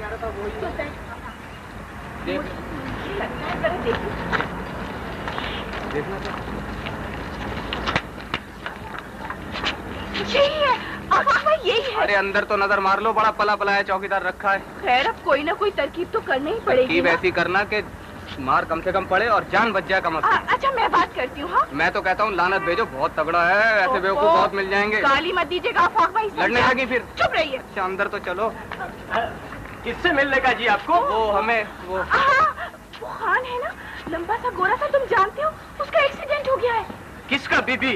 देखना तो यही है, यही है। अरे अंदर तो नजर मार लो, बड़ा पला पलाया चौकीदार रखा है। खैर अब कोई ना कोई तरकीब तो करनी ही पड़ेगी। तरकीब ऐसी करना कि मार कम से कम पड़े और जान बच जाए कम से कम। अच्छा मैं बात करती हूँ। हाँ मैं तो कहता हूँ लानत भेजो, बहुत तगड़ा है, ऐसे बेवकूफ बहुत मिल जाएंगे। गाली मत दीजिएगा आफाक भाई। लड़ने लगी फिर। चुप रहिए। अच्छा अंदर तो चलो। किससे मिलने का जी आपको? वो हमें वो खान है ना, लंबा सा गोरा सा, तुम जानते हो उसका एक्सीडेंट हो गया है। किसका बीबी?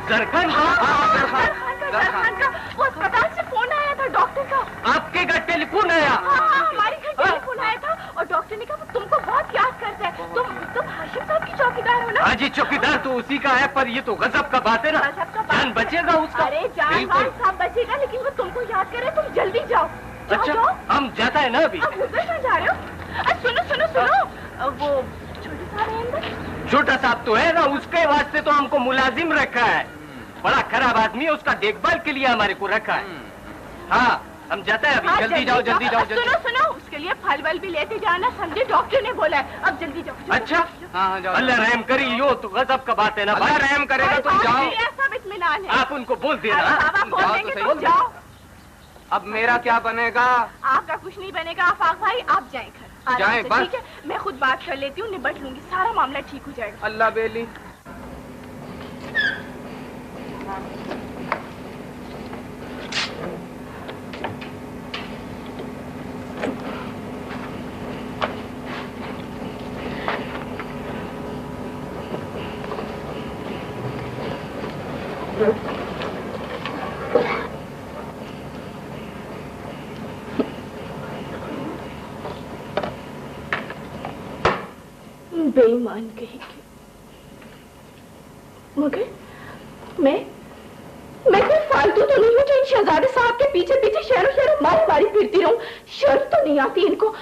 जरखान का। वो अस्पताल से फोन आया था डॉक्टर का। आपके घर टेलीफोन आया? हमारे घर टेलीफोन आया था और डॉक्टर ने कहा तुमको बहुत याद करता है। तुम हाशिम साहब की चौकीदार हो ना? हाँ जी, चौकीदार तो उसी का है, पर ये तो गजब का बात है ना। जान बचेगा उसका? अरे जान सब बचेगा, लेकिन वो तुमको याद करे। तुम जल्दी जाओ। अच्छा हम जाता है ना अभी। अब उधर क्यों जा रहे हो? सुनो वो छोटे साहब है अंदर। छोटा साहब तो है ना, उसके वास्ते तो हमको मुलाजिम रखा है। बड़ा खराब आदमी है, उसका देखभाल के लिए हमारे को रखा है। हाँ हम जाते हैं अभी। जल्दी जाओ जल्दी जाओ। सुनो उसके लिए फल वल भी लेते जाना, समझे? डॉक्टर ने बोला है। अब जल्दी जाओ। अच्छा हाँ जाओ। अल्लाह रहम करी, यो तो गजब का बात है ना। अल्लाह रहम करेगा, तुम जाओ। सब इत्मीनान है। आप उनको बोल देना। जाओ। अब मेरा क्या बनेगा? आपका कुछ नहीं बनेगा आफाक भाई, आप जाएं घर। जाएं बस। ठीक है, मैं खुद बात कर लेती हूँ, निपट लूंगी, सारा मामला ठीक हो जाएगा। अल्लाह बेली। बेईमान कहेगी, मगर मैं कोई फालतू तो नहीं हूँ जो इन शहजादे साहब के पीछे पीछे शहरों शहरों मारी मारी फिरती रहूं। शर्म तो नहीं आती इनको।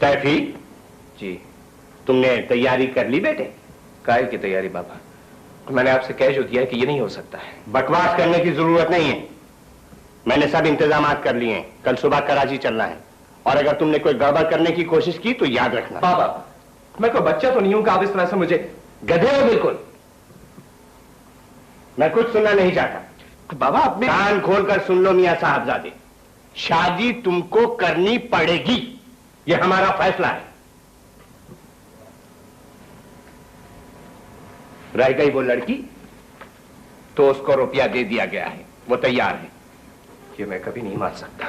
तैफी जी। तुमने तैयारी कर ली बेटे? काय की तैयारी बाबा? मैंने आपसे कह जो दिया कि ये नहीं हो सकता है। बकवास करने की जरूरत नहीं है, मैंने सब इंतजामात कर लिए हैं। कल सुबह कराची चलना है, और अगर तुमने कोई गड़बड़ करने की कोशिश की तो याद रखना। बाबा मैं कोई बच्चा तो नहीं हूं कि आप इस तरह से मुझे। गधे हो बिल्कुल, मैं कुछ सुनना नहीं चाहता। बाबा आप कान खोलकर सुन लो मियां साहबजादे, शादी तुमको करनी पड़ेगी, ये हमारा फैसला है। रह गई वो लड़की तो उसको रुपया दे दिया गया है, वो तैयार है। ये मैं कभी नहीं मान सकता,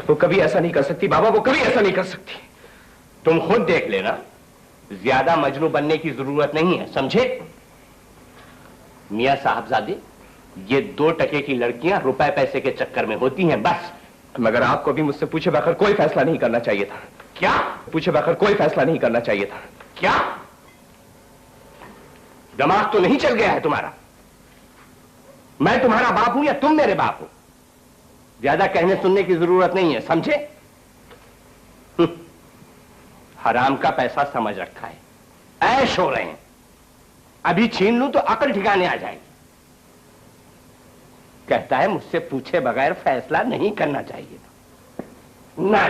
वो कभी ऐसा नहीं कर सकती बाबा, वो कभी ऐसा नहीं कर सकती। तुम खुद देख लेना, ज्यादा मजनू बनने की जरूरत नहीं है, समझे? मियां साहबजादे, ये 2 टके की लड़कियां रुपए पैसे के चक्कर में होती हैं बस। मगर आपको भी मुझसे पूछे बगैर कोई फैसला नहीं करना चाहिए था। क्या? पूछे बगैर कोई फैसला नहीं करना चाहिए था। क्या दिमाग तो नहीं चल गया है तुम्हारा? मैं तुम्हारा बाप हूं या तुम मेरे बाप हो? ज्यादा कहने सुनने की जरूरत नहीं है, समझे? हराम का पैसा समझ रखा है, ऐश हो रहे हैं, अभी छीन लूं तो अकल ठिकाने आ जाएगी। कहता है मुझसे पूछे बगैर फैसला नहीं करना चाहिए था। ना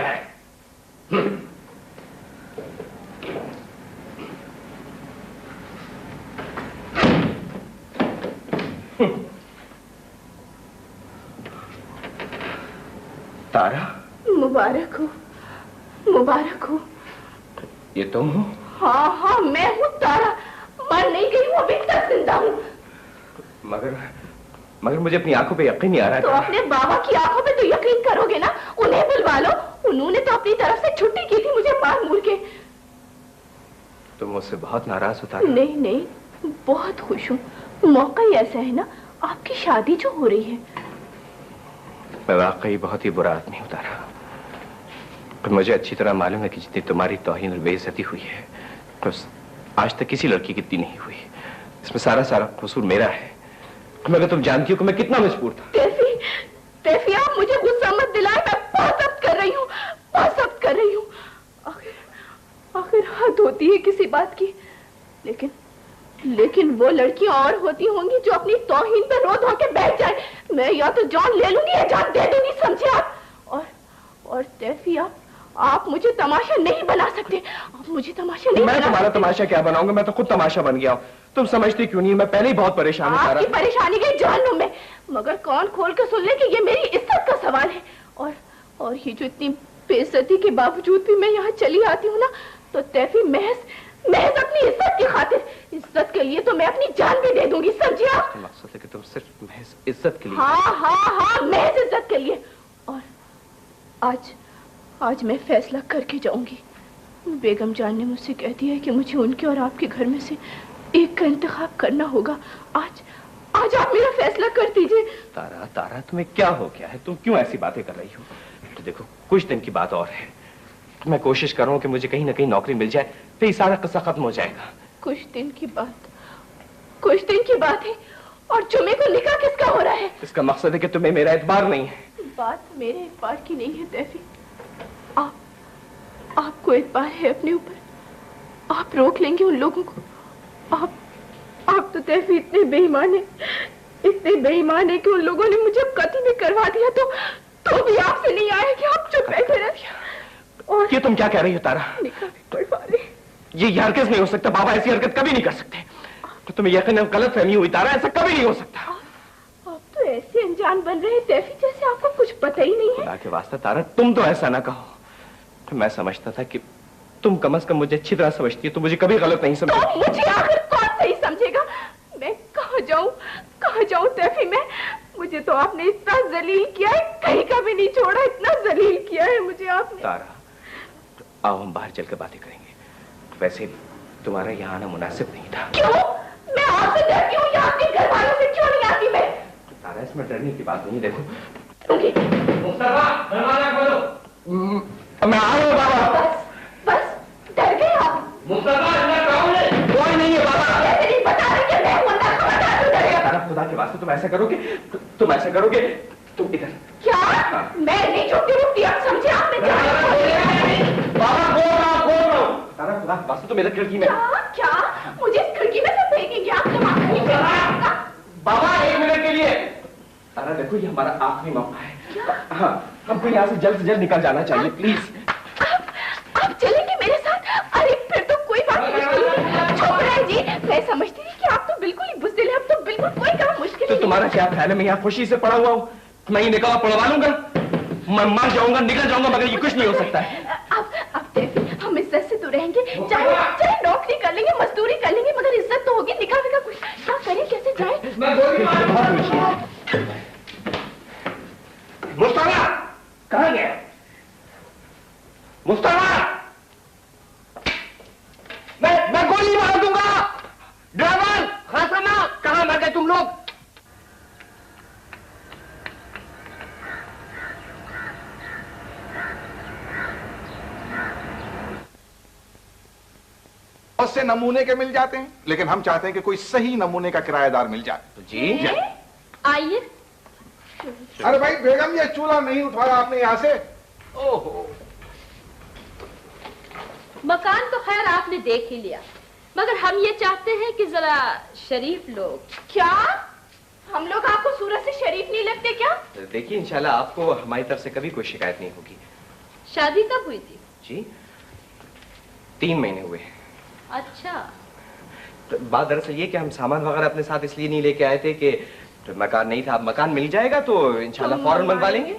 तारा, मुबारक हो, मुबारक हो। ये तुम हो? हाँ हाँ मैं हूँ तारा, मर नहीं गई हूँ, अभी तक जिंदा हूँ। मगर मगर मुझे अपनी आंखों पे यकीन नहीं आ रहा तो अपने बाबा की आंखों पे तो यकीन करोगे ना। उन्हें बुलवा लो, उन्होंने तो अपनी तरफ से छुट्टी की थी मुझे मार मूर के। तुम मुझसे बहुत नाराज हो? नहीं नहीं, बहुत खुश हूँ। मौका ही ऐसा है ना, आपकी शादी जो हो रही है। मैं वाकई बहुत ही बुरा आदमी हूं तारा, पर मुझे अच्छी तरह मालूम है कि जितनी तुम्हारी तौहीन और बेइज्जती हुई है, बस आज तक किसी लड़की की इतनी नहीं हुई। इसमें सारा कसूर मेरा है। मगर तुम जानती हो कि मैं कितना मजबूर था। तैफी, आप मुझे गुस्सा मत दिलाए, मैं बहुत सख्त कर रही हूँ, बहुत सख्त कर रही हूँ। आखिर हद होती है किसी बात की। लेकिन वो लड़कियां और होती होंगी जो अपनी तौहीन पे रो धो के बैठ जाए। मैं या तो जान ले लूंगी या जान दे दूंगी, समझे आप? और तैफी, आप मुझे तमाशा नहीं बना सकते। आप मुझे तमाशा नहीं मैं तुम्हारा तमाशा क्या बनाऊंगा? मैं तो खुद तमाशा बन गया हूँ। तुम समझती क्यों नहीं? मैं पहले ही बहुत परेशान हूँ। आपकी परेशानी गई जानूं मैं, मगर कौन खोल के सुन ले कि ये मेरी इज्जत का सवाल है। और ये जो इतनी बेइज्जती के बावजूद भी मैं यहाँ चली आती हूँ ना, तो तैफी महज अपनी इज्जत की खातिर, इज्जत के लिए तो मैं अपनी जान भी दे दूंगी, समझे आप? मकसद है कि तुम सिर्फ महज इज्जत के लिए? हाँ, महज इज्जत के लिए। और आज मैं फैसला करके जाऊंगी। बेगम जान ने मुझसे कह दिया है कि मुझे उनके और आपके घर में से एक का इंतखाब करना होगा। आज आप मेरा फैसला कर दीजिए। तारा, तुम्हें क्या हो गया है? तुम क्यों ऐसी बातें कर रही हो? तो देखो, कुछ दिन की बात और है। मैं कोशिश कर रहा हूँ कि मुझे कहीं ना कहीं नौकरी मिल जाए, फिर सारा किस्सा खत्म हो जाएगा। कुछ दिन की बात है। और जुमे को निकाह किसका हो रहा है? इसका मकसद है कि तुम्हें मेरा एतबार नहीं है। बात मेरे एतबार की नहीं है तैफी। आपको एतबार है अपने ऊपर, आप रोक लेंगे उन लोगों को। आप तो तैफी इतने बेईमान है कि उन लोगों ने मुझे कत्ल भी करवा दिया तो भी आपसे नहीं आया कि आप चुप बैठे रहे। और ये तुम क्या कह रही हो तारा? ये हरगिज़ नहीं हो सकता। बाबा ऐसी हरकत कभी नहीं कर सकते। तो तुम्हें यकीनन गलत फहमी हुई तारा, ऐसा कभी नहीं हो सकता। आप तो ऐसे अनजान बन रहे हैं तैफी, जैसे आपको कुछ पता ही नहीं है। खुदा के वास्ते तारा, तुम तो ऐसा ना कहो। तो मैं समझता था कि तुम कम से कम मुझे अच्छी तरह समझती है, तो मुझे कभी गलत नहीं समझती। तो मुझे आखिर कौन सही समझेगा? मैं कहाँ जाऊँ तैफी? मुझे तो आपने इतना जलील किया है, कहीं का भी नहीं छोड़ा। इतना जलील किया है मुझे आपने। तारा, तो आओ हम बाहर चल कर बातें करेंगे। वैसे तुम्हारा यहाँ आना मुनासिब नहीं था। क्यों? मैं आपसे डरती हूँ या आपके घर वालों से क्यों नहीं आती मैं? तारा, इसमें डरने की बात नहीं। देखो मुस्तफा, दरवाजा खोलो। मैं आ रहा हूँ बाबा। बस डर गए आप? मुस्तफा, अंदर कौन है? कोई नहीं है बाबा। कैसे नहीं बता रहे कि मैं हूँ अंदर? खबरदार, तू डरेगा। तारा, खुदा के वास्ते तुम ऐसा करोगे, तुम इधर। क्या? मैं नहीं छुट्टी अब समझे आपने? बाबा बोल रहा हूँ। तारा, खुदा के वास्ते तुम इधर खिड़की में। क्या? मुझे इस खिड़की में से फेंकेंगे आप? बाबा 1 मिनट के लिए। तारा देखो, ये हमारा आखिरी मौका है। हाँ, हमको यहाँ से जल्द निकल जाना चाहिए, प्लीज। आप चलेंगे मेरे साथ? अरे फिर तो कोई बात नहीं। चुप रहे जी, मैं समझती थी कि आप तो बिल्कुल ही बुज़दिल हैं। अब तो बिल्कुल कोई काम मुश्किल तो नहीं। तुम्हारा क्या ख्याल है? मैं यहाँ खुशी से पड़ा हुआ हूँ, मैं ये निकाह पढ़वा लूंगा, मैं मर जाऊंगा, निकल जाऊंगा, मगर ये कुछ नहीं हो सकता है। अब तैफी, हम इज्जत से तो रहेंगे, चाहे नौकरी कर लेंगे, मजदूरी कर लेंगे, मगर इज्जत तो होगी। निकाह का कुछ क्या करें, कैसे जाए? मैं गोली मारूंगा। मुस्तफा कहाँ गया? मुस्तफा, मैं गोली मार दूंगा। ड्राइवर, खासमा, कहाँ मर गए तुम लोग? बहुत से नमूने के मिल जाते हैं, लेकिन हम चाहते हैं कि कोई सही नमूने का किराएदार मिल जाए। तो जी आइए। अरे भाई बेगम, ये चूल्हा नहीं उठवाया आपने यहाँ से? ओहो, मकान तो खैर आपने देख ही लिया, मगर हम ये चाहते हैं कि जरा शरीफ लोग। क्या हम लोग आपको सूरत से शरीफ नहीं लगते क्या? देखिए, इंशाल्लाह आपको हमारी तरफ से कभी कोई शिकायत नहीं होगी। शादी कब हुई थी? जी 3 महीने हुए। अच्छा। तो बात दरअसल ये कि हम सामान वगैरह अपने साथ इसलिए नहीं लेके आए थे कि तो मकान नहीं था। अब मकान मिल जाएगा तो इंशाल्लाह फौरन मंगवा लेंगे।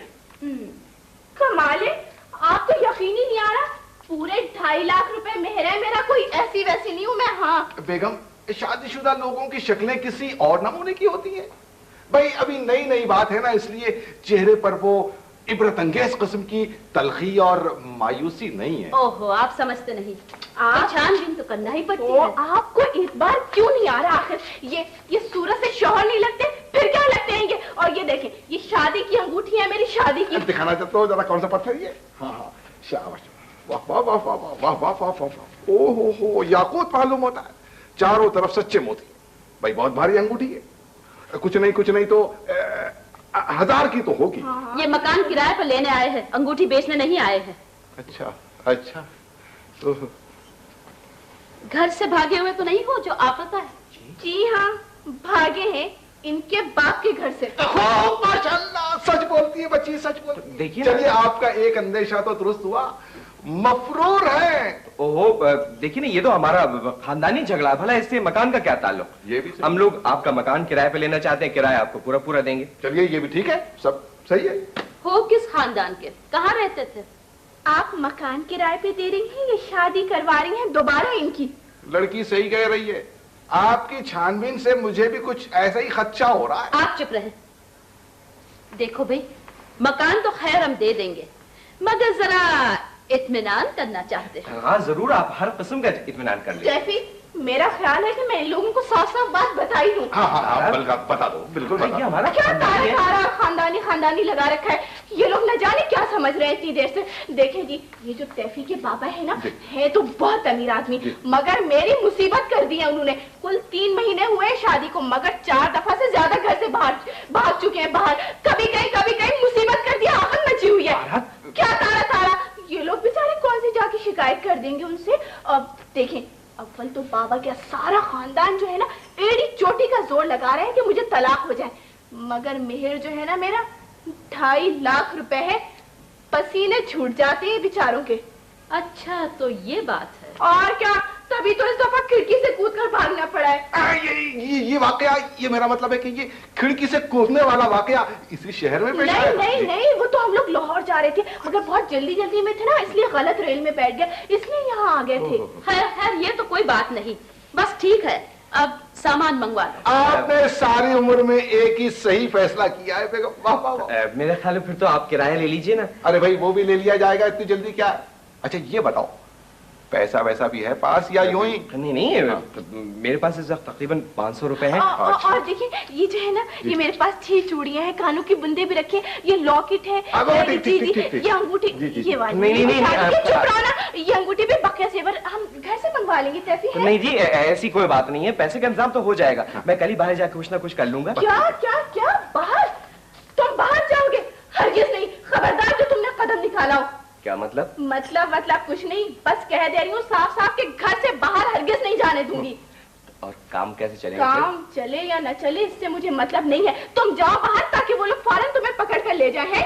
कमाल है, आप तो यकीन ही नहीं आ रहा। पूरे 2.5 लाख रुपए मेहर है मेरा, कोई ऐसी वैसी नहीं हूँ मैं। हाँ बेगम, शादीशुदा लोगों की शक्लें किसी और नमूने की होती हैं। भाई अभी नई नई बात है ना, इसलिए चेहरे पर वो इबरत अंगेज किस्म की तलखी और मायूसी नहीं है। ओहो, आप समझते नहीं, आप छानबीन तो करना ही पड़ती तो है। आपको एक बार क्यों नहीं आ रहा आखिर? ये सूरत से शौहर नहीं लगते, फिर क्या लगते हैं ये? और ये देखें, ये शादी की अंगूठी है, मेरी शादी की। दिखाना चाहते हो जरा कौन सा पत्थर ये? हाँ हाँ, शाबाश, वाह वाह वाह वाह वाह वाह वाह वाह वाह, ओ हो, याकूत मालूम होता है, चारों तरफ सच्चे मोती। भाई बहुत भारी अंगूठी है, कुछ नहीं तो 1000 की तो होगी। ये मकान किराए पर लेने आए हैं, अंगूठी बेचने नहीं आए हैं। अच्छा अच्छा, ओह, घर से भागे हुए तो नहीं हो जो आप पता है? जी हाँ, भागे हैं इनके बाप के घर से। माशाल्लाह, सच बोलती है बच्ची, सच बोलती है। देखिए चलिए, आपका एक अंदेशा तो दुरुस्त हुआ, मफरूर है। ओहो, देखिए ना, ये तो हमारा खानदानी झगड़ा है, भला इससे मकान का क्या ताल्लुक? ये भी सही। हम लोग आपका मकान किराए पे लेना चाहते हैं, किराया आपको पूरा पूरा देंगे। चलिए, ये भी ठीक है, सब सही है। हो किस खानदान के, कहाँ रहते थे? आप मकान किराए पे दे रही हैं, ये शादी करवा रही हैं दोबारा इनकी? लड़की सही कह रही है, आपकी छानबीन से मुझे भी कुछ ऐसा ही खदशा हो रहा है। आप चुप रहे। देखो भाई, मकान तो खैर हम दे देंगे, मगर जरा इत्मीनान करना चाहते हैं। हाँ जरूर, आप हर किस्म का इत्मीनान कर लीजिए। जैफी, मेरा ख्याल है कि मैं इन लोगों को साफ साफ बात बताई हूँ। हाँ हाँ हाँ, बता दो, बिल्कुल बता ये दो। हमारा क्या खानदानी है। तारा खानदानी खानदानी लगा रखा है, ये लोग न जाने क्या समझ रहे हैं इतनी देर से। देखें जी, ये जो तैफी के पापा है ना, है तो बहुत अमीर आदमी, मगर मेरी मुसीबत कर दी है उन्होंने। कुल 3 महीने हुए शादी को, मगर 4 दफा से ज्यादा घर से भाग चुके हैं बाहर। कभी कहीं मुसीबत कर दिया, आफत मची हुई है। क्या तारा, ये लोग बेचारे कौन सी जाके शिकायत कर देंगे उनसे। अब देखें, अव्वल तो बाबा का सारा खानदान जो है ना, एड़ी चोटी का जोर लगा रहे हैं कि मुझे तलाक हो जाए, मगर मेहर जो है ना मेरा 2.5 लाख रुपए है, पसीने छूट जाते हैं बेचारों के। अच्छा, तो ये बात है। और क्या, तभी तो इस दफा खिड़की से कूदकर भागना पड़ा है। ये वाकया, ये मेरा मतलब है कि ये खिड़की से कूदने वाला वाकया इसी शहर में पेश आया। नहीं, वो तो हम लोग लाहौर जा रहे थे, मगर बहुत जल्दी में थे ना, इसलिए गलत रेल में बैठ गए, इसलिए यहाँ आ गए थे। खैर ये तो कोई बात नहीं, बस ठीक है, अब सामान मंगवा लो। आपने सारी उम्र में एक ही सही फैसला किया है बेगम, वाह वाह वाह। मेरे ख्याल में फिर तो आप किराया ले लीजिए ना। अरे भाई, वो भी ले लिया जाएगा, इतनी जल्दी क्या? अच्छा ये बताओ, पैसा वैसा भी है पास या यूं ही? नहीं, मेरे पास इस वक्त तकरीबन 500 रुपए हैं। और देखिए, ये जो है ना, ये मेरे पास 6 चूड़ियां हैं, कानों की बुंदे भी रखे, ये लॉकेट है, ये अंगूठी, ये वाली। नहीं, चुप रहो ना, ये अंगूठी भी बकिया सेवर हम घर से मंगवा लेंगे। तैफी है? नहीं जी, ऐसी कोई बात नहीं है, पैसे का इंतजाम तो हो जाएगा, मैं कल ही बाहर जाकर कुछ ना कुछ कर लूंगा। क्या बाहर? तुम बाहर जाओगे? हरगिज नहीं, खबरदार जो तुमने कदम निकाला हो। क्या मतलब? मतलब कुछ नहीं, बस कह दे रही हूँ साफ साफ कि घर से बाहर हरगिज नहीं जाने दूंगी। और काम कैसे चलेगा? काम चले या न चले, इससे मुझे मतलब नहीं है। तुम जाओ बाहर ताकि वो लोग फौरन तुम्हें पकड़ कर ले जाए।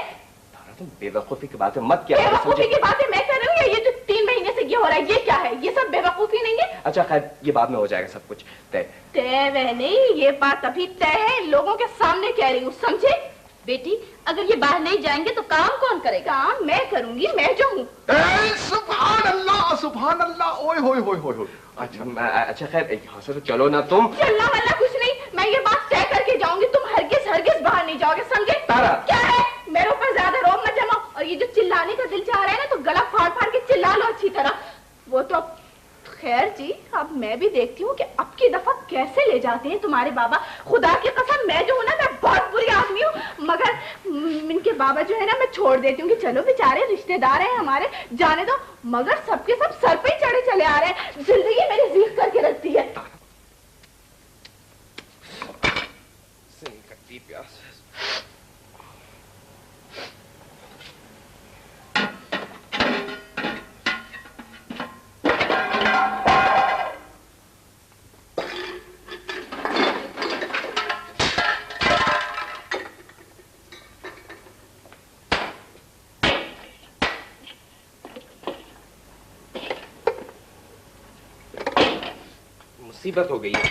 तुम बेवकूफी की बातें मत क्या बेवकूफी की बातें मैं कर रही हूँ, ये जो 3 महीने से ये हो रहा है, ये क्या है? ये सब बेवकूफी नहीं है? अच्छा खैर, ये बाद में हो जाएगा सब कुछ तय वह नहीं, ये बात अभी तय है, लोगों के सामने कह रही हूँ, समझे? बेटी, अगर ये बाहर नहीं जाएंगे तो काम कौन करेगा? काम मैं करूंगी, मैं जो हूँ। सुभान अल्लाह, सुभान अल्लाह, ओए होए होए होए। अच्छा खैर, यहाँ से तो चलो ना तुम। चलना वाला कुछ नहीं, मैं ये बात तय करके जाऊंगी, तुम हरगिज बाहर नहीं जाओगे, समझे? तारा, क्या है? मेरे ऊपर ज्यादा रोब मत जमाओ, और ये जो चिल्लाने का दिल चाह रहा है ना, तो गला फाड़ फाड़ के चिल्ला लो अच्छी तरह। वो तो खैर जी, अब मैं भी देखती हूँ कि अब की दफा कैसे ले जाते हैं तुम्हारे बाबा। खुदा की कसम, मैं जो हूँ ना, मैं बहुत बुरी आदमी हूँ, मगर इनके बाबा जो है ना, मैं छोड़ देती हूँ कि चलो बेचारे रिश्तेदार हैं हमारे, जाने दो, मगर सबके सब सर पे चढ़े चले आ रहे हैं, जिंदगी मेरी जीत करके रखती है। मुसीबत हो गई है।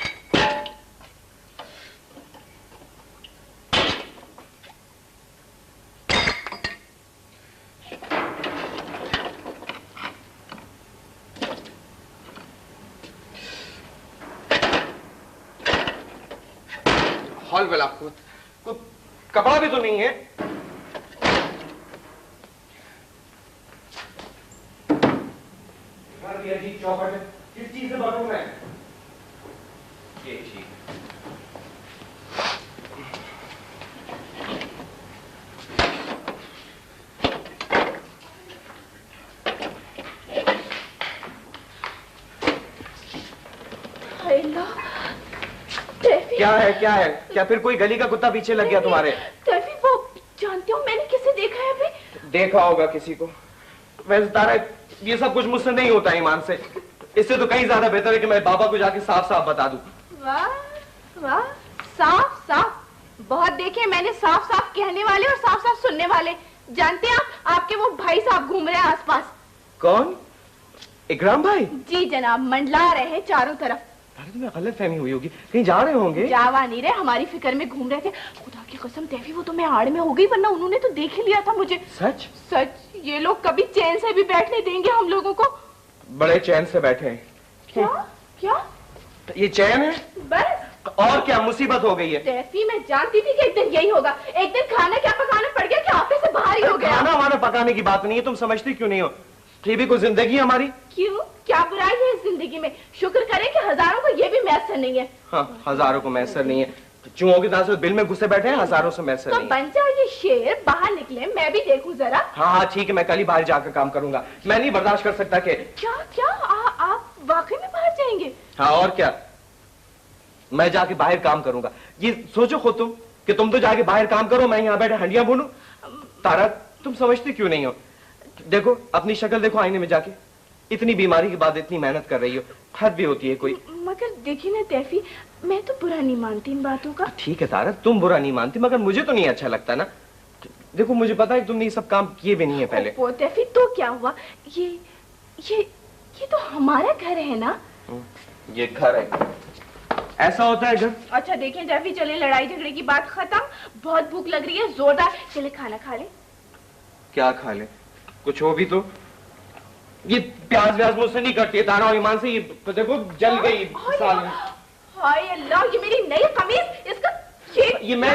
हौल वला कपड़ा भी तो नहीं है। अजीब चौपट है, किस चीज से भरूं मैं? ये ठीक। क्या है, क्या है? क्या फिर कोई गली का कुत्ता पीछे लग गया तुम्हारे? तैफी, वो जानते हो मैंने किसे देखा है अभी? देखा होगा किसी को। वैसे तारा, ये सब कुछ मुझसे नहीं होता ईमान से। इससे तो कहीं ज्यादा बेहतर है कि मैं बाबा को जाके साफ साफ बता दूं। वाह वाह, साफ साफ। बहुत देखे मैंने साफ साफ कहने वाले और साफ साफ सुनने वाले। जानते हैं आप, आपके वो भाई साहब घूम रहे हैं आसपास। कौन? इकराम भाई? जी जनाब, मंडला रहे हैं चारों तरफ। अरे तुम्हें गलतफहमी हुई होगी, कहीं जा रहे होंगे। जावा नहीं रहे, हमारी फिक्र में घूम रहे थे। खुदा की कसम तैफी, वो तो मैं आड़ में हो गई, वरना उन्होंने तो देख ही लिया था मुझे। सच? सच। ये लोग कभी चैन से भी बैठने देंगे हम लोगों को? बड़े चैन से बैठे हैं। क्या क्या? ये चैन है? बस। और क्या मुसीबत हो गई है? तैफी, मैं जानती थी कि एक दिन यही होगा। एक दिन खाना क्या पकाना पड़ गया कि आपे से बाहर ही हो गया। खाना वाना पकाने की बात नहीं है, तुम समझती क्यों नहीं हो? ये भी कोई जिंदगी है हमारी। क्यों? क्या बुराई है इस जिंदगी में? शुक्र करें कि हजारों को ये भी मैसर नहीं है। हाँ, हजारों को मैसर नहीं है। चूहों की तरह से बिल में घुसे बैठे हैं, हजारों से मैसर तो नहीं। बन जाओ ये शेर, बाहर निकले, मैं भी देखूं जरा। हाँ हाँ ठीक है, मैं कल ही बाहर जाकर काम करूंगा। मैं नहीं बर्दाश्त कर सकता कि। क्या क्या? आप वाकई में बाहर जाएंगे? हाँ और क्या, मैं जाके बाहर काम करूंगा। ये सोचो खुद तुम कि तुम तो जाके बाहर काम करो, मैं यहाँ बैठे हंडिया बोलूं। तारा, तुम समझती क्यों नहीं हो? देखो अपनी शक्ल देखो आईने में जाके। इतनी बीमारी के बाद इतनी मेहनत कर रही हो, हद भी होती है कोई। मगर देखिए ना तैफी, मैं तो बुरा नहीं मानती इन बातों का। ठीक है तारा, तुम बुरा नहीं मानती, मगर मुझे तो नहीं अच्छा लगता ना। देखो मुझे पता है तुमने ये सब काम किए भी नहीं है पहले। ओ तैफी, तो क्या हुआ? ये तो हमारा घर है ना। ये घर है, ऐसा होता है घर। अच्छा देखें तैफी, चले लड़ाई झगड़े की बात खत्म। बहुत भूख लग रही है जोरदार, चले खाना खा ले। क्या खा ले? कुछ हो भी तो। ये प्याज व्याज मुझसे नहीं करती तारा और ईमान से। ये तो देखो जल गई साल में। हाय अल्लाह, ये मेरी नई कमीज, इसका ये मैं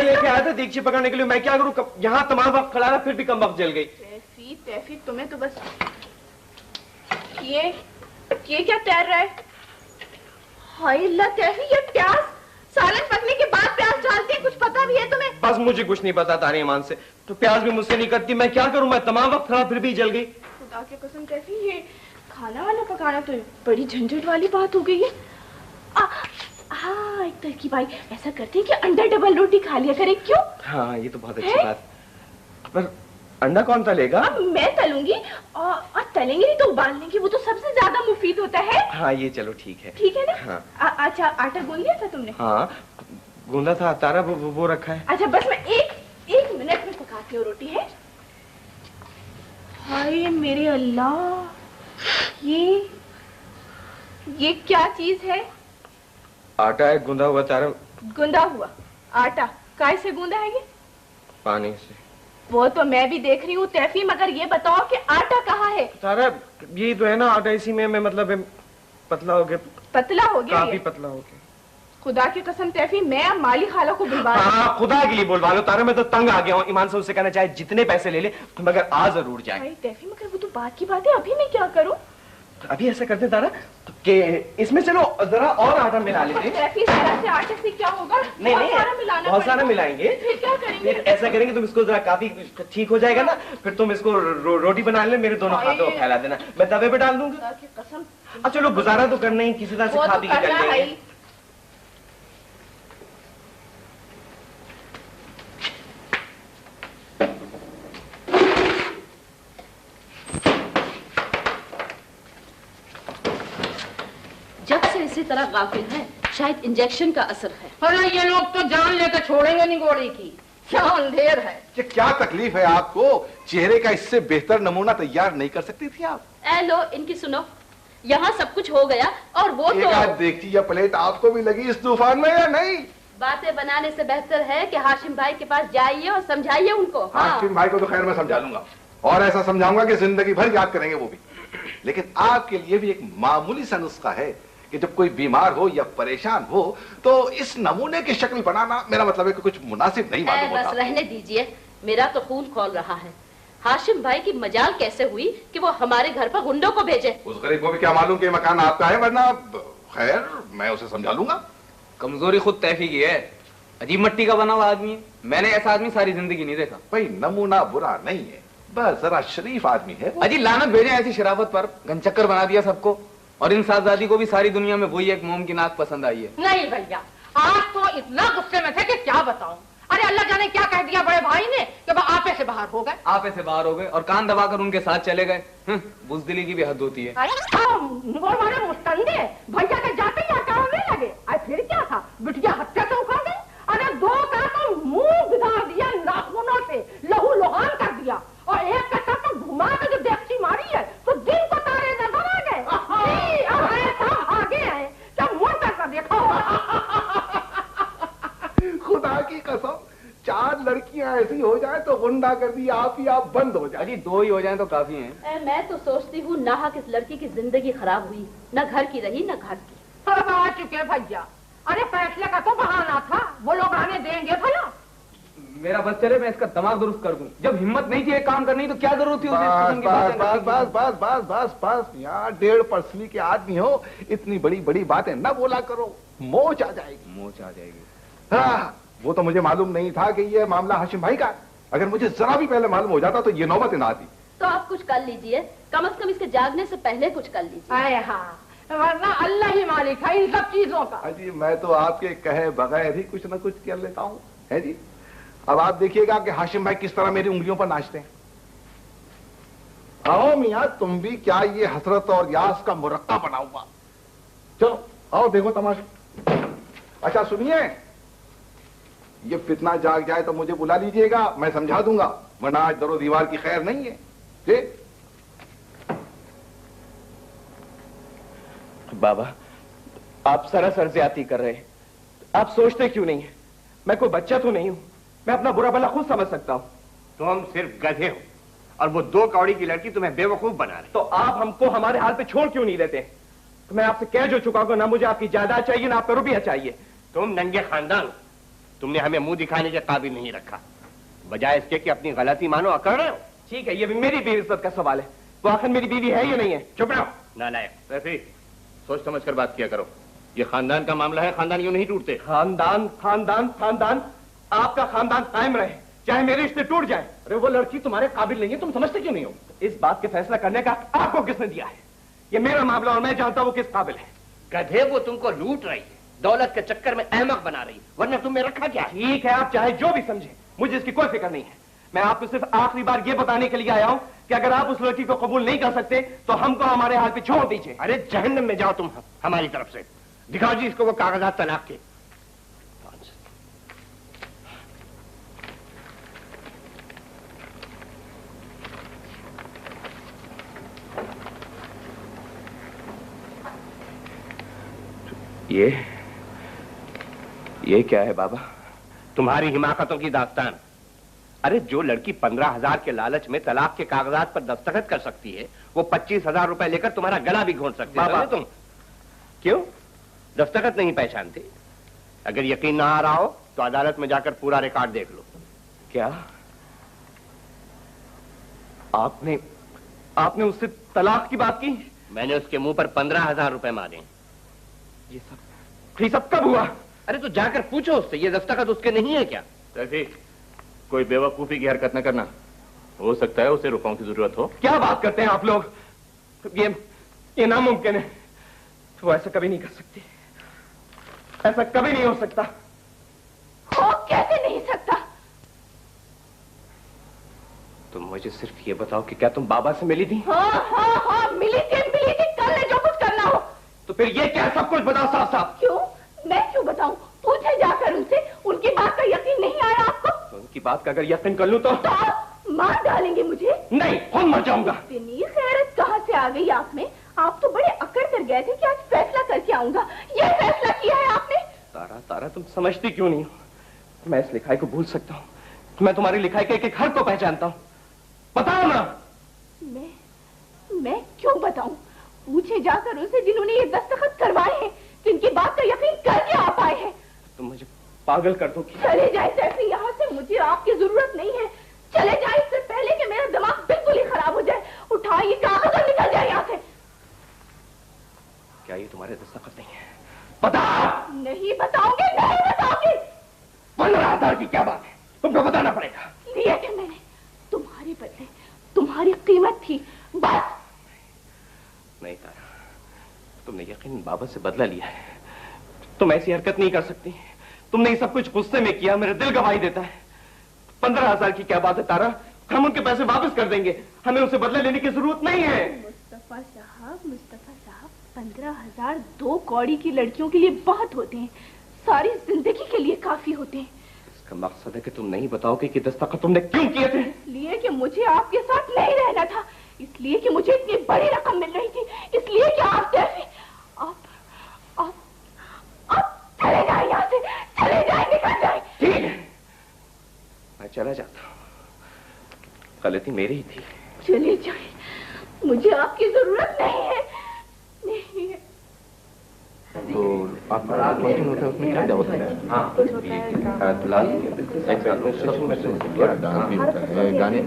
लेके आया था देगची पकाने के लिए। मैं क्या करूं? यहाँ तमाम वक्त खड़ा रहा, फिर भी कम वक्त जल गई। तैफी तुम्हें तो बस ये क्या तैर रहा है? हाय अल्लाह तैफी, ये प्याज सालन पकने के बाद प्याज डालती है, कुछ पता भी है तुम्हें? बस मुझे कुछ नहीं पता तारे ईमान से। तो प्याज भी मुझसे नहीं करती, मैं क्या करूं? मैं तमाम वक्त खड़ा, फिर भी जल गई। खुदा की कसम तैफी, ये खाना वाना पकाना तो बड़ी झंझट वाली बात हो गई है। हाँ, एक तरकीब आई, ऐसा करते हैं कि अंडा डबल रोटी खा लिया करें। क्यों? हाँ ये तो बहुत अच्छी बात। पर अंडा कौन तलेगा? मैं तलूंगी, और तलेंगे नहीं तो उबाल लेंगे, वो तो सबसे ज्यादा मुफीद होता है। हाँ ये चलो ठीक है। ठीक है ना? हाँ। अच्छा आटा गूंद लिया था तुमने? हाँ गूंदा था तारा, वो रखा है। अच्छा बस मैं एक मिनट में पकाती हूँ रोटी है। हाय मेरे अल्लाह, ये क्या चीज है? आटा है गूंदा हुआ तारा। गूंदा हुआ आटा? काय से गूंदा है ये? पानी से। वो तो मैं भी देख रही हूँ तैफी, मगर ये बताओ कि आटा कहाँ है? तारा ये तो है ना आटा, इसी में मतलब पतला हो गया। पतला हो गया? काफी पतला हो गया। खुदा की कसम तैफी, मैं अब माली खाला को बुलवा। हाँ खुदा के लिए बुलवा लो तारा, मैं तो तंग आ गया हूँ। ईमान से उससे कहना चाहे जितने पैसे ले ले, मगर आ जरूर जाए। तैफी मगर वो तो बात की बात है, अभी मैं क्या करूँ? अभी ऐसा करते तारा कि इसमें चलो जरा और आटा मिला लेते हैं। तैफी जरा से आटे से क्या होगा? नहीं बहुत सारा मिलाएंगे। फिर क्या करेंगे? फिर ऐसा करेंगे, तुम इसको जरा काफी ठीक हो जाएगा ना, फिर तुम इसको रोटी बना ले, मेरे दोनों हाथों को फैला देना, मैं तवे पे डाल दूंगा। कसम। अब चलो गुजारा तो करना ही, किसी तरह से खा पी के चल जाएंगे। जब से इसी तरह गाफिल है, शायद इंजेक्शन का असर है। अरे ये लोग तो जान लेकर छोड़ेंगे नहीं घोड़े की। क्या अंधेर है? क्या तकलीफ है आपको? चेहरे का इससे बेहतर नमूना तैयार नहीं कर सकती थी आप? ए लो इनकी सुनो, यहाँ सब कुछ हो गया और वो एक आध देखती या प्लेट आपको भी लगी इस तूफान में या नहीं? बातें बनाने से बेहतर है कि हाशिम भाई के पास जाइए और समझाइए उनको। हाशिम भाई को तो खैर मैं समझा लूंगा, और ऐसा समझाऊंगा कि जिंदगी भर याद करेंगे वो भी। लेकिन आपके लिए भी एक मामूली सा नुस्खा है कि जब कोई बीमार हो या परेशान हो तो इस नमूने की शक्ल बनाना, मेरा मतलब है कि कुछ मुनासिब नहीं मालूम होता। बस रहने दीजिए, मेरा तो खून खौल रहा है। हाशिम भाई की मजाल कैसे हुई कि वो हमारे घर पर गुंडों को भेजे? उस गरीब को भी क्या मालूम कि मकान आपका है, वरना खैर मैं उसे समझा लूंगा। कमजोरी खुद तैफी की है, अजीब मट्टी का बना हुआ आदमी है। मैंने ऐसा आदमी सारी जिंदगी नहीं देखा। भाई नमूना बुरा नहीं है, बस जरा शरीफ आदमी है। अजी लानत भेजे ऐसी शराफत पर, घनचक्कर बना दिया सबको। और इन साहबजादी को भी सारी दुनिया में वही एक मोम की नाक पसंद आई है। नहीं भैया, आज तो इतना गुस्से में थे कि क्या बताऊं। अरे अल्लाह जाने क्या कह दिया बड़े भाई ने कि वो आपे से बाहर हो गए। आपे से बाहर हो गए और कान दबाकर उनके साथ चले गए। बुज़दिली की भी हद होती है। वो हमारे मुस्तंदे भैया के जाते ही हटा होने लगे। अरे फिर क्या था, बिटिया हत्या तो उखड़ गई। अरे दो का तो मुंह बिगाड़ दिया, नाखूनों से लहू लुहान कर दिया, और एक का तो घुमा के जो देख्ची मारी है तो दिन को तारे नजर आ गए। आगे आए जब मुंह तक देखो। खुदा की कसम, 4 लड़कियां ऐसी हो जाए तो गुंडा कर दी आप ही आप बंद हो जाए। अजी 2 ही हो जाए तो काफी हैं। मैं तो सोचती हूँ नाहक इस लड़की की जिंदगी खराब हुई, न घर की रही न घर की। सब आ चुके भैया। अरे फैसले का तो बहाना था, वो लोग आने देंगे भला। मेरा बस चले, मैं इसका दिमाग दुरुस्त कर दूं। जब हिम्मत नहीं थी एक काम करने तो क्या जरूरत थी उसे इस किस्म की बातें करने की? बस यार, 1.5 परसली के आदमी हो, इतनी बड़ी बड़ी बातें न बोला करो, मोच आ जाएगी। मोच आ जाएगी। हाँ, वो तो मुझे मालूम नहीं था कि ये मामला हाशिम भाई का। अगर मुझे जरा भी पहले मालूम हो जाता तो ये नौबत ना आती। तो आप कुछ कर लीजिए, कम से कम इसके जागने से पहले कुछ कर लीजिए। अरे हाँ, वरना अल्लाह ही मालिक है इन सब चीजों का। अजी मैं तो आपके कहे बगैर ही कुछ न कुछ कर लेता हूँ, है जी। अब आप देखिएगा कि हाशिम भाई किस तरह मेरी उंगलियों पर नाचते हैं। आओ मियाँ, तुम भी क्या ये हसरत और यास का मुरक्का बना हुआ। चलो आओ देखो तमाशा। अच्छा सुनिए, ये फितना जाग जाए तो मुझे बुला लीजिएगा, मैं समझा दूंगा, वरना आज दरो दीवार की खैर नहीं है। ठीक? बाबा, आप सरासर ज्यादती कर रहे हैं। आप सोचते क्यों नहीं है? मैं कोई बच्चा तो नहीं हूं, मैं अपना बुरा भला खुद समझ सकता हूं। तुम सिर्फ गधे हो और वो 2 कौड़ी की लड़की तुम्हें बेवकूफ बना रही। तो आप हमको हमारे हाल पे छोड़ क्यों नहीं देते? तो मैं आपसे कह जो चुका हूं, ना मुझे आपकी जायदाद चाहिए ना आपका रुपया चाहिए। तुम नंगे खानदान, तुमने हमें मुंह दिखाने के काबिल नहीं रखा, बजाय इसके कि अपनी गलती मानो अकड़ रहे हो। ठीक है, ये भी मेरी बेइज्जत का सवाल है। वो आखिर मेरी बीवी है या नहीं है? चुप रहो नालायक। वैसे सोच समझ कर बात किया करो, ये खानदान का मामला है, खानदान यूं नहीं टूटते। खानदान खानदान खानदान, आपका खानदान कायम रहे चाहे मेरे रिश्ते टूट जाए। अरे वो लड़की तुम्हारे काबिल नहीं है, तुम समझते क्यों नहीं हो? इस बात के फैसला करने का आपको किसने दिया है? ये मेरा मामला और मैं जानता हूं वो किस काबिल है। गधे, वो तुमको लूट रही है, दौलत के चक्कर में अहमक बना रही, वरना तुमने रखा क्या? ठीक है, आप चाहे जो भी समझे, मुझे इसकी कोई फिक्र नहीं है। मैं आपको सिर्फ आखिरी बार ये बताने के लिए आया हूं कि अगर आप उस लड़की को कबूल नहीं कर सकते तो हमको हमारे हाल पे छोड़ दीजिए। अरे जहन्नम में जाओ तुम हमारी तरफ से। दिखाओ जी इसको वो कागजात तलाक के। ये क्या है बाबा? तुम्हारी हिमाकतों की दास्तान। अरे जो लड़की 15,000 के लालच में तलाक के कागजात पर दस्तखत कर सकती है, वो 25,000 रुपए लेकर तुम्हारा गला भी घोंट सकती है। बाबा तुम क्यों दस्तखत नहीं पहचानते? अगर यकीन ना आ रहा हो तो अदालत में जाकर पूरा रिकॉर्ड देख लो। क्या आपने उससे तलाक की बात की? मैंने उसके मुंह पर 15,000 रुपए मारे। ये सब कब हुआ? अरे तो जाकर पूछो उससे, ये दस्तखत उसके नहीं है क्या? कोई बेवकूफी की हरकत न करना, हो सकता है उसे रुपयों की जरूरत हो। क्या बात करते हैं आप लोग? ये नामुमकिन है। वो ऐसा कभी नहीं कर सकती, ऐसा कभी नहीं हो सकता। हो कैसे नहीं सकता? तुम मुझे सिर्फ ये बताओ कि क्या तुम बाबा से मिली थी? हाँ, मिली थी, कर ले जो कुछ करना हो। तो फिर ये क्या सब कुछ बताओ साफ साफ। क्यों? मैं क्यों बताऊं? पूछे जाकर उनसे, उनकी बात का यकीन नहीं आया आपको? तो उनकी बात का अगर यकीन कर लूं तो मार डालेंगे मुझे? नहीं, खुद मर जाऊंगा। इतनी गैरत कहां से आ गई आप में? आप तो बड़े अकड़ कर गए थे कि आज फैसला करके आऊंगा। ये फैसला किया है आपने? तारा तुम समझती क्यों नहीं हो? मैं इस लिखाई को भूल सकता हूँ, मैं तुम्हारी लिखाई के एक हर को पहचानता हूँ। बताओ ना। मैं क्यों बताऊं? पूछे जाकर उसे जिन्होंने ये दस्तखत करवाए हैं, जिनकी बात का यकीन करके आप आए हैं। तुम मुझे पागल कर दो। चले जाए सैफी यहाँ से, मुझे आपकी जरूरत नहीं है। चले जाए इससे पहले कि मेरा दिमाग बिल्कुल ही खराब हो जाए। उठाइए कागज और निकल जाए यहाँ से। क्या ये तुम्हारे दस्तखत नहीं है? बता। नहीं बताओगे, नहीं बताओगे। 15,000 की क्या बात है? तुमको बताना पड़ेगा। लिए थे मैंने तुम्हारे बदले, तुम्हारी कीमत थी बस। नहीं तारा, तुमने यकीन बाबा से बदला लिया है। तुम ऐसी हरकत नहीं कर सकती। तुमने ये सब कुछ गुस्से में किया, मेरा दिल गवाही देता है। 15,000 की क्या बात है तारा? हम उनके पैसे वापस कर देंगे, हमें उनसे बदला लेने की जरूरत नहीं है। मुस्तफा साहब 15,000 2 कौड़ी की लड़कियों के लिए बहुत होते हैं, सारी जिंदगी के लिए काफी होते हैं। इसका मकसद है कि तुम नहीं बताओगे कि दस्तखत तुमने क्यों किए थे? इसलिए कि मुझे आपके साथ नहीं रहना था, इसलिए कि मुझे इतनी बड़ी रकम मिल रही थी, इसलिए कि आप चले जाए यहाँ से, चले जाए, निकल जाए। ठीक है, मैं चला जाता हूँ। गलती मेरी ही थी। चले जाए, मुझे आपकी जरूरत नहीं है, नहीं है। तो आपका कॉन्टिन्यू होता है, उसमें क्या क्या होता है? हाँ, फिलहाल गाने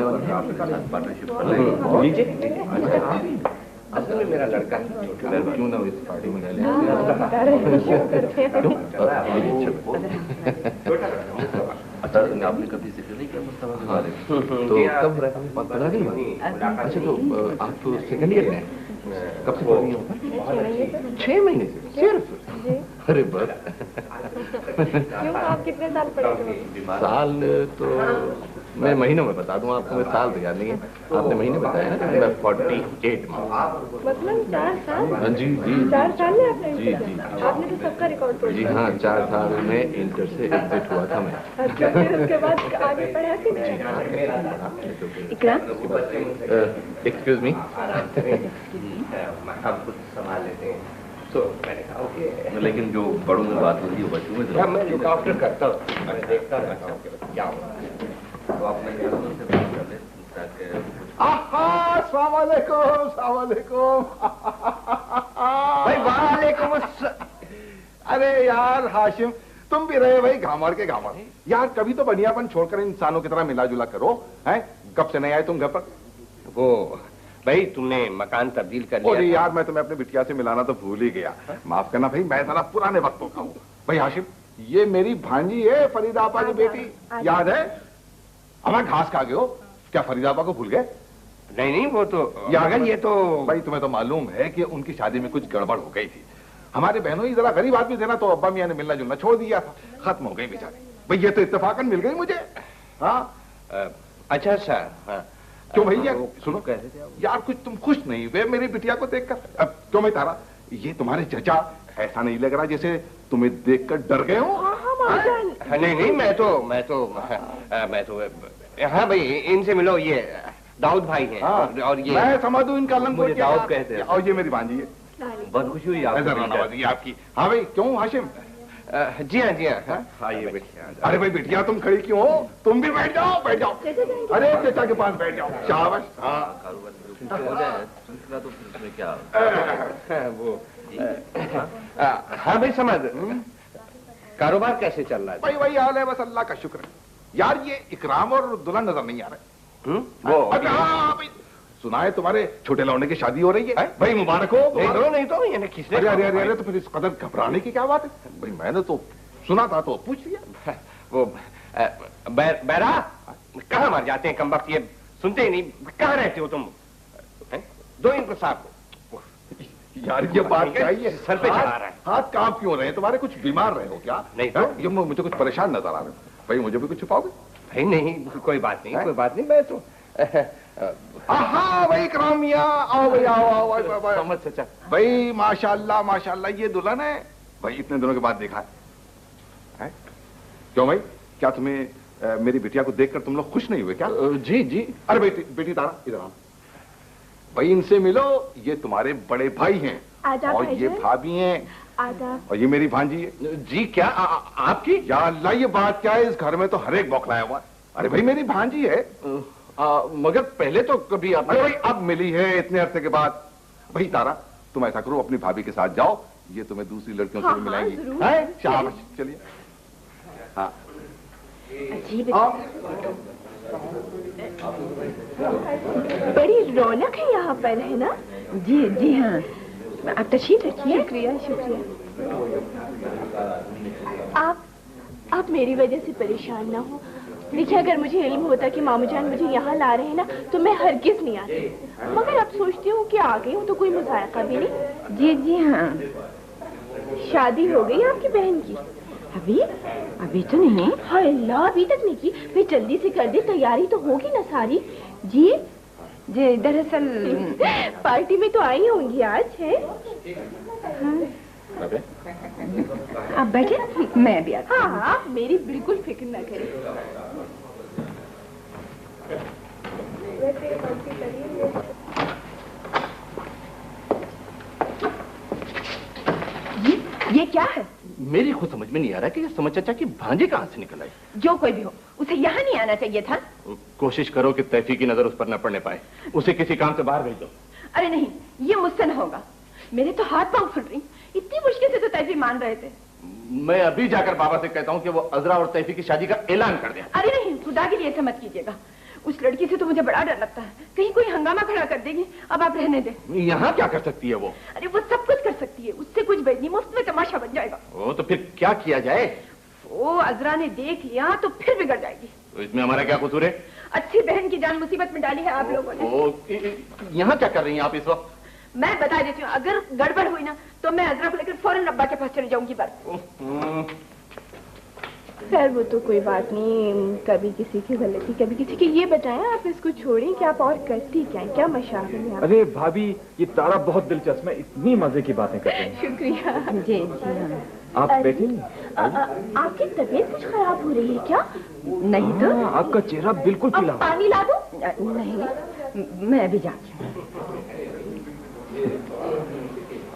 वाले लीजिए। असल में मेरा लड़का क्यों ना इस पार्टी में ले आपने कभी जिक्र नहीं किया मुस्तफा? तो कब पता नहीं। अच्छा, तो आप तो सेकंड ईयर में कब से पढ़ रही हो? 6 महीने से सिर्फ? अरे बस। क्यों, आप कितने साल पढ़े थे? साल तो मैं महीनों में बता दूं आपको, मैं साल तो याद नहीं है। आपने महीने बताया ना? मैं 48 में। मतलब 4 साल? हाँ जी जी, 4 साल में आपने जी जी आपने तो सबका रिकॉर्ड तोड़ जी हाँ, 4 साल में इंटर से एग्जिट हुआ था मैं। अच्छा, फिर उसके बाद आगे पढ़ा कि नहीं? इकराम, एक्सक्यूज मी, हम कुछ संभाल लेते हैं। तो मैंने कहा ओके, लेकिन जो बड़ों में बात होती है बच्चों में मैं लुक आफ्टर करता हूँ, मैं देखता रहता हूँ क्या हो रहा है। तो आप मेरे से बात कर लें ताकि अस्सलाम वालेकुम, अस्सलाम वालेकुम। भाई वालेकुम अस्सलाम। अरे यार हाशिम, तुम भी रहे भाई घामड़ के घामड़। यार कभी तो बढ़ियापन छोड़कर इंसानों की तरह मिला जुला करो। हैं, कब से नहीं आए तुम घर पर? वो भाई तुमने मकान तब्दील कर लिया? अरे यार मैं तुम्हें अपनी बिटिया से मिलाना तो भूल ही गया। माफ करना भाई, मैं जरा पुराने वक्तों का हूँ। भाई हाशिम, ये मेरी भांजी है, फरीदा आपा की बेटी, याद है? हमें घास खा गए हो क्या? फरीदा आपा को भूल गए? नहीं नहीं, वो तो यार ये तो भाई तुम्हें तो मालूम है कि उनकी शादी में कुछ गड़बड़ हो गई थी। हमारे बहनों ही जरा गरीब आदमी थे ना, तो अब्बा मियां ने मिलना जुलना छोड़ दिया था, खत्म हो गई बेचारी। भाई ये तो इत्तेफाकन मिल गई मुझे। हाँ अच्छा सर। हाँ क्यों भैया, सुनो कैसे थे यार, कुछ तुम खुश नहीं हुए मेरी बिटिया को देखकर? अब क्यों मैं तारा, ये तुम्हारे चचा ऐसा नहीं लग रहा जैसे तुम्हें देखकर डर गए हो? नहीं नहीं, मैं तो हाँ भाई इनसे मिलो, ये दाऊद भाई हैं। और ये मैं समझ दूं इनका लंग मुझे दाऊद कहते हैं। और ये मेरी भांजी है। बहुत खुशी हुई आपकी। हाँ भाई, क्यों हाशिम? जी हाँ जी हाँ। आइए बिटिया। अरे भाई बिटिया तुम खड़ी क्यों हो? तुम भी बैठ जाओ, बैठ जाओ। अरे चचा के पास बैठ जाओ, शाबाश। वो हाँ भाई समझ। कारोबार कैसे चल रहा है? भाई वही हाल है, बस अल्लाह का शुक्र है। यार ये इकराम और दुल्हन नजर नहीं आ रहे। वो भाई सुना है तुम्हारे छोटे लौंडे की शादी हो रही है? भाई मुबारक हो। नहीं तो ये किसने? अरे अरे अरे, तो फिर इस कदर घबराने की क्या बात है? भाई मैंने तो सुना था तो पूछ लिया। वो बैरा कहाँ मर जाते हैं कमबख्त, ये सुनते ही नहीं। कहाँ रहते हो तुम? दो इनको साफ। यार ये बात क्या है? सर पे चढ़ा रहा है। हाथ कांप क्यों रहे हैं तुम्हारे? कुछ बीमार रहे हो क्या? नहीं तो ये मुझे कुछ परेशान नजर आ रहे हो। भाई मुझे भी कुछ छुपाओगे? भाई नहीं, कोई बात नहीं, कोई बात नहीं। मैं तो हाँ भाई इकरामिया, आओ भाई आओ। समझ चचा। भाई माशाल्लाह माशाल्लाह, ये दुल्हन है भाई, इतने दिनों के बाद देखा है। क्यों भाई, क्या तुम्हें मेरी बिटिया को देखकर तुम लोग खुश नहीं हुए क्या? जी जी। अरे बेटी तारा इधर आओ भाई, इनसे मिलो। ये तुम्हारे बड़े भाई हैं और ये भाभी हैं और ये मेरी भांजी है। जी क्या आपकी? या अल्लाह, ये बात क्या है? इस घर में तो हर एक बौखलाया हुआ। अरे भाई मेरी भांजी है। मगर पहले तो कभी अरे भाई अब मिली है इतने अरसे के बाद। भाई तारा, तुम ऐसा करो, अपनी भाभी के साथ जाओ, ये तुम्हें दूसरी लड़कियों से भी मिलाएंगी। हैं? शाबाश, चलिए। हाँ बड़ी रौनक है यहाँ पर, है ना? जी जी हाँ, आप तशरीफ रखिए। शुक्रिया शुक्रिया। आप मेरी वजह से परेशान ना हो। देखिए, अगर मुझे इल्म होता कि मामू जान मुझे यहाँ ला रहे हैं ना, तो मैं हरगिज नहीं आती। मगर अब सोचती हूँ कि आ गई हूँ तो कोई मुज़ायका भी नहीं। जी जी हाँ। शादी हो गई आपकी बहन की? अभी तो नहीं। हाय अल्लाह, अभी तक नहीं की? फिर जल्दी से कर दे, तैयारी तो होगी ना सारी। जी जी, दरअसल पार्टी में तो आई होंगी आज, है? आप बैठे, मैं भी आती हूँ। हाँ, आप मेरी बिल्कुल फिक्र न करें। ये क्या है? मेरी खुद समझ में नहीं आ रहा कि ये समझ चाचा की भांजे कहाँ से निकल आई। जो कोई भी हो, उसे यहाँ नहीं आना चाहिए था। कोशिश करो कि तैफी की नजर उस पर न पड़ने पाए। उसे किसी काम से बाहर भेज दो। अरे नहीं, ये मुझसे न होगा। मेरे तो हाथ पांव फुल रही। इतनी मुश्किल से तो तैफी मान रहे थे। मैं अभी जाकर बाबा से कहता हूँ कि वो अजरा और तैफी की शादी का ऐलान कर दें। अरे नहीं, खुदा के लिए ऐसा मत कीजिएगा। उस लड़की से तो मुझे बड़ा डर लगता है, कहीं कोई हंगामा खड़ा कर देगी। अब आप रहने दें। यहाँ क्या कर सकती है वो? अरे वो सब कुछ कर सकती है, उससे कुछ नहीं, मुफ्त में तमाशा बन जाएगा। ओ, तो फिर क्या किया जाए? वो अजरा ने देख लिया तो फिर बिगड़ जाएगी। तो इसमें हमारा क्या कसूर है? अच्छी बहन की जान मुसीबत में डाली है आप लोगों ने। यहाँ क्या कर रही हैं आप इस वक्त? मैं बता देती हूँ, अगर गड़बड़ हुई ना तो मैं अजरा को लेकर फौरन अब्बा के पास चली जाऊंगी। बस खैर वो तो कोई बात नहीं, कभी किसी की गलती कभी किसी की। ये बताएं, आप इसको छोड़ें कि आप और करती क्या है? क्या मशागल है? अरे भाभी, ये तारा बहुत दिलचस्प है, इतनी मजे की बातें कर रहे हैं। शुक्रिया। जी जी हाँ। आप बैठे? आपकी तबीयत कुछ खराब हो रही है क्या? नहीं तो। आपका चेहरा बिल्कुल पीला। पानी ला दो? नहीं, मैं अभी जाती हूँ।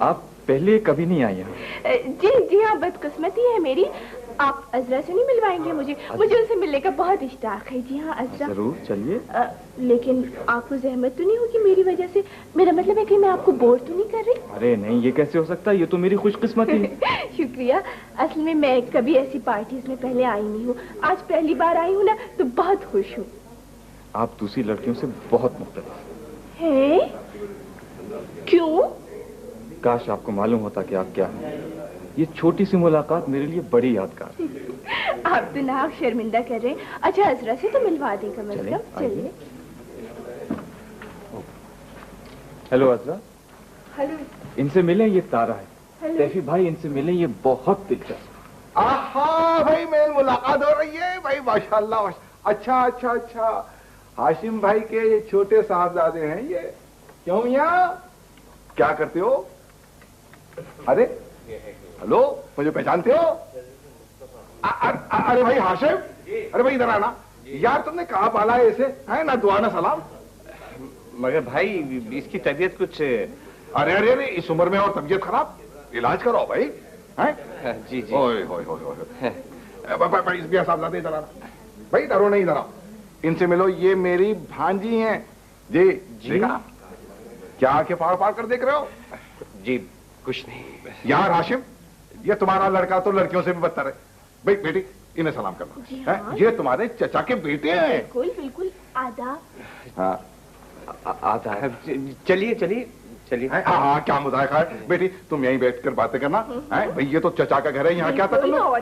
आप पहले कभी नहीं आई यहाँ? जी जी हाँ, बदकिस्मती है मेरी। आप अजरा से नहीं मिलवाएंगे मुझे? मुझे उनसे मिलने का बहुत इश्ताक है। जी हाँ, अजरा। जरूर, चलिए। लेकिन आपको जहमत तो नहीं होगी मेरी वजह से? मेरा मतलब है कि मैं आपको बोर तो नहीं कर रही? अरे नहीं, ये कैसे हो सकता है? ये तो मेरी खुशकिस्मती है। शुक्रिया। असल में मैं कभी ऐसी पार्टीज में पहले आई नहीं हूँ, आज पहली बार आई हूँ ना, तो बहुत खुश हूँ। आप दूसरी लड़कियों से बहुत मुख्तलिफ हैं। क्यों? काश आपको मालूम होता कि आप क्या हैं। ये छोटी सी मुलाकात मेरे लिए बड़ी यादगार है। आप तो ना शर्मिंदा कर रहे हैं। अच्छा, अजरा से तो मिलवा दें कम से कम। चलिए। हेलो अजरा। हेलो। इनसे मिलें, ये तारा है। तैफी भाई, इनसे मिलें, ये बहुत दिलचस्प। आहा भाई, मेरी मुलाकात हो रही है भाई, माशाल्लाह। अच्छा अच्छा अच्छा, हाशिम भाई के ये छोटे साहबजादे हैं ये। क्यों मियां, क्या करते हो? अरे हेलो, मुझे पहचानते हो? अरे भाई हाशिम, अरे भाई इधर आना यार। तुमने कहाँ पाला है इसे, है ना? दुआ ना सलाम। मगर भाई इसकी तबीयत कुछ। अरे अरे अरे, इस उम्र में और तबीयत खराब, इलाज कराओ भाई। हैं? जी जी। ओए होए होए होए। भाई इस साहबजादे इधर आना भाई, डरो नहीं, इधर आओ। इनसे मिलो, ये मेरी भांजी हैं। जी जी। देखा क्या आंखें फाड़ फाड़ कर देख रहे हो? जी कुछ नहीं यार हाशिम, ये तुम्हारा लड़का तो लड़कियों से भी बदतर है। भाई बेटी, इन्हें सलाम करना। हाँ। ये तुम्हारे चचा के बेटे हैं। बिल्कुल बिल्कुल। आदाब। हाँ आता है। चलिए चलिए चलिए। हाँ हाँ, क्या मुजायका है बेटी, तुम यहीं बैठकर बातें करना। है भाई, ये तो चचा का घर है। यहाँ क्या था तुम लोग?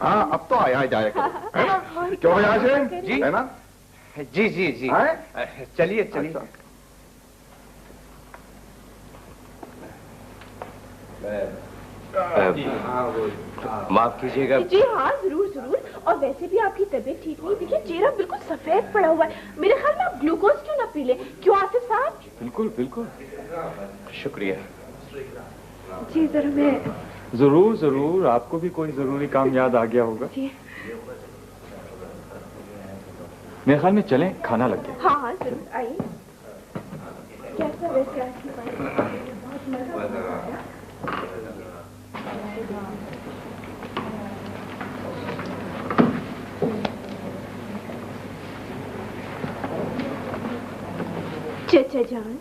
हाँ, अब तो आया जाए है ना? क्यों भाई हाशिम जी, है ना? जी जी जी। चलिए चलिए। माफ कीजिएगा। जी हाँ, जरूर जरूर। और वैसे भी आपकी तबीयत ठीक नहीं। देखिए, चेहरा बिल्कुल सफेद पड़ा हुआ है। मेरे ख्याल में आप ग्लूकोज क्यों ना पी ले? क्यों आसिफ साहब? बिल्कुल बिल्कुल। शुक्रिया। जी जरा मैं। जरूर जरूर, आपको भी कोई जरूरी काम याद आ गया होगा। जी मेरे ख्याल में चलें, खाना लग गया। हाँ हाँ जरूर, आइए। कैसा वैसे आज की पार्टी? बहुत मजा आया। चचा जान,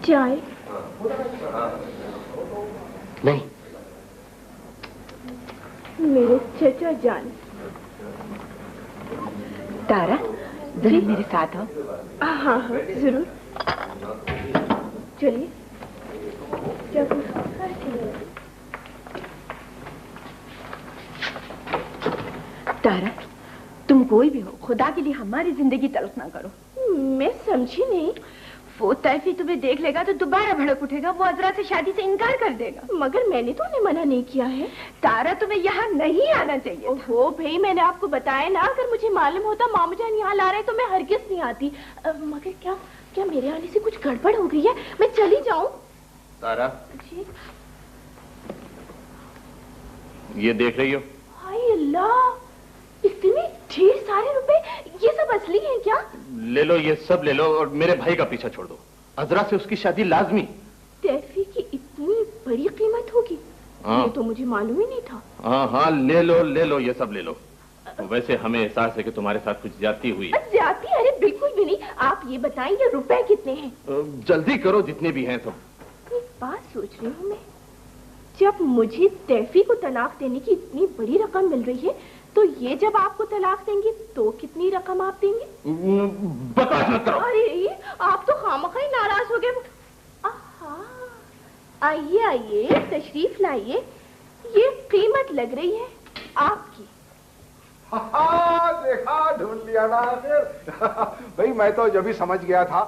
चाय। नहीं, मेरे चचा जान। तारा, जरा मेरे साथ आओ। हाँ हाँ जरूर, चलिए। तारा, तुम कोई भी हो, खुदा के लिए हमारी जिंदगी तलख ना करो। मैं समझी नहीं। वो तैफी तुम्हें देख लेगा तो दोबारा भड़क उठेगा, वो अजरा से शादी से इनकार कर देगा। मगर मैंने तो उन्हें मना नहीं किया है। तारा, तुम्हें यहाँ नहीं आना चाहिए। ओहो भाई, मैंने आपको बताया ना, अगर मुझे मालूम होता मामू जान यहाँ ला रहे तो मैं हरगिज नहीं आती। मगर क्या मेरे आने से कुछ गड़बड़ हो गई है? मैं चली जाऊं? तारा जी? ये देख रही हो? हाय अल्लाह, इतने ढेर सारे रुपए, ये सब असली हैं क्या? ले लो, ये सब ले लो और मेरे भाई का पीछा छोड़ दो। अजरा से उसकी शादी लाजमी। तैफी की इतनी बड़ी कीमत होगी? हाँ। ये तो मुझे मालूम ही नहीं था। हाँ हाँ, ले लो, ये सब ले लो। वैसे हमें एहसास है कि तुम्हारे साथ कुछ ज्यादती हुई। ज्यादती? अरे बिल्कुल भी नहीं। आप ये बताएं, ये रुपए कितने हैं? जल्दी करो, जितने भी हैं सब। एक बात सोच रही हूँ मैं, जब मुझे तैफी को तलाक देने की इतनी बड़ी रकम मिल रही है, तो ये जब आपको तलाक देंगे तो कितनी रकम आप देंगे? बकवास मत करो। अरे आप तो खामखा ही नाराज हो गए। आइए आइए, तशरीफ लाइए। ये कीमत लग रही है आपकी। देखा, ढूंढ लिया ना फिर। भाई मैं तो जब भी समझ गया था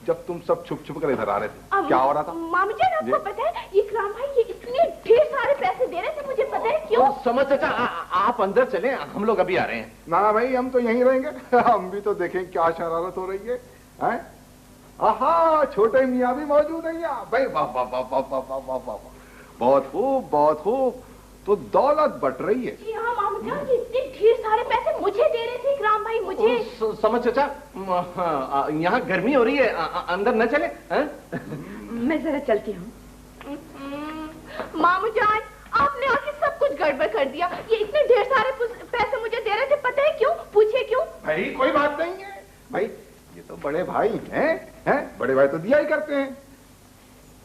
जब तुम सब छुप छुप कर इधर आ रहे थे। क्या हो रहा था? मामू जान, आपको पता है इकराम भाई ये इतने ढेर सारे पैसे दे रहे थे, मुझे पता है क्यों? समझ चाचा, आप अंदर चले, हम लोग अभी आ रहे हैं। ना भाई, हम तो यहीं रहेंगे। हम भी तो देखें क्या शरारत हो रही है, हैं? आहा, छोटे मियाँ भी मौजूद हैं यहाँ। भाई वाह वाह वाह वाह वाह वाह वाह वाह, बहुत खूब, बहुत खूब। तो दौलत बट रही है। जी हाँ मामू जान, ये इतने ढेर सारे पैसे मुझे दे रहे थे इकराम भाई, मुझे। समझ चाचा, यहाँ गर्मी हो रही है, अंदर न चले? मैं जरा चलती हूँ। मामू जान, आपने आके सब कुछ गड़बड़ कर दिया। ये इतने ढेर सारे पैसे मुझे दे रहे थे, पता है क्यों? पूछिए क्यों? भाई कोई बात नहीं है भाई, ये तो बड़े भाई हैं? बड़े भाई तो दिया ही करते हैं।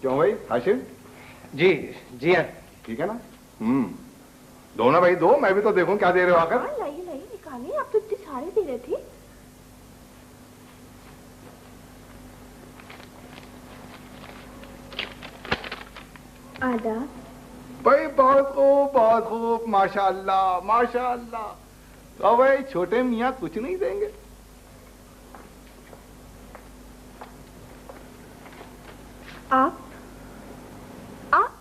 क्यों भाई हाशिम? जी हाँ। ठीक है ना? दो ना भाई, दो। मैं भी तो देखूं क्या दे रहे हो आकर। हाँ, लाइए निकालिए, आप तो इतने सारे दे रहे थे। आदाब। भाई बहुत खूब, माशाअल्लाह माशाअल्लाह। तो भाई छोटे मियाँ कुछ नहीं देंगे? आप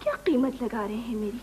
क्या कीमत लगा रहे हैं मेरी?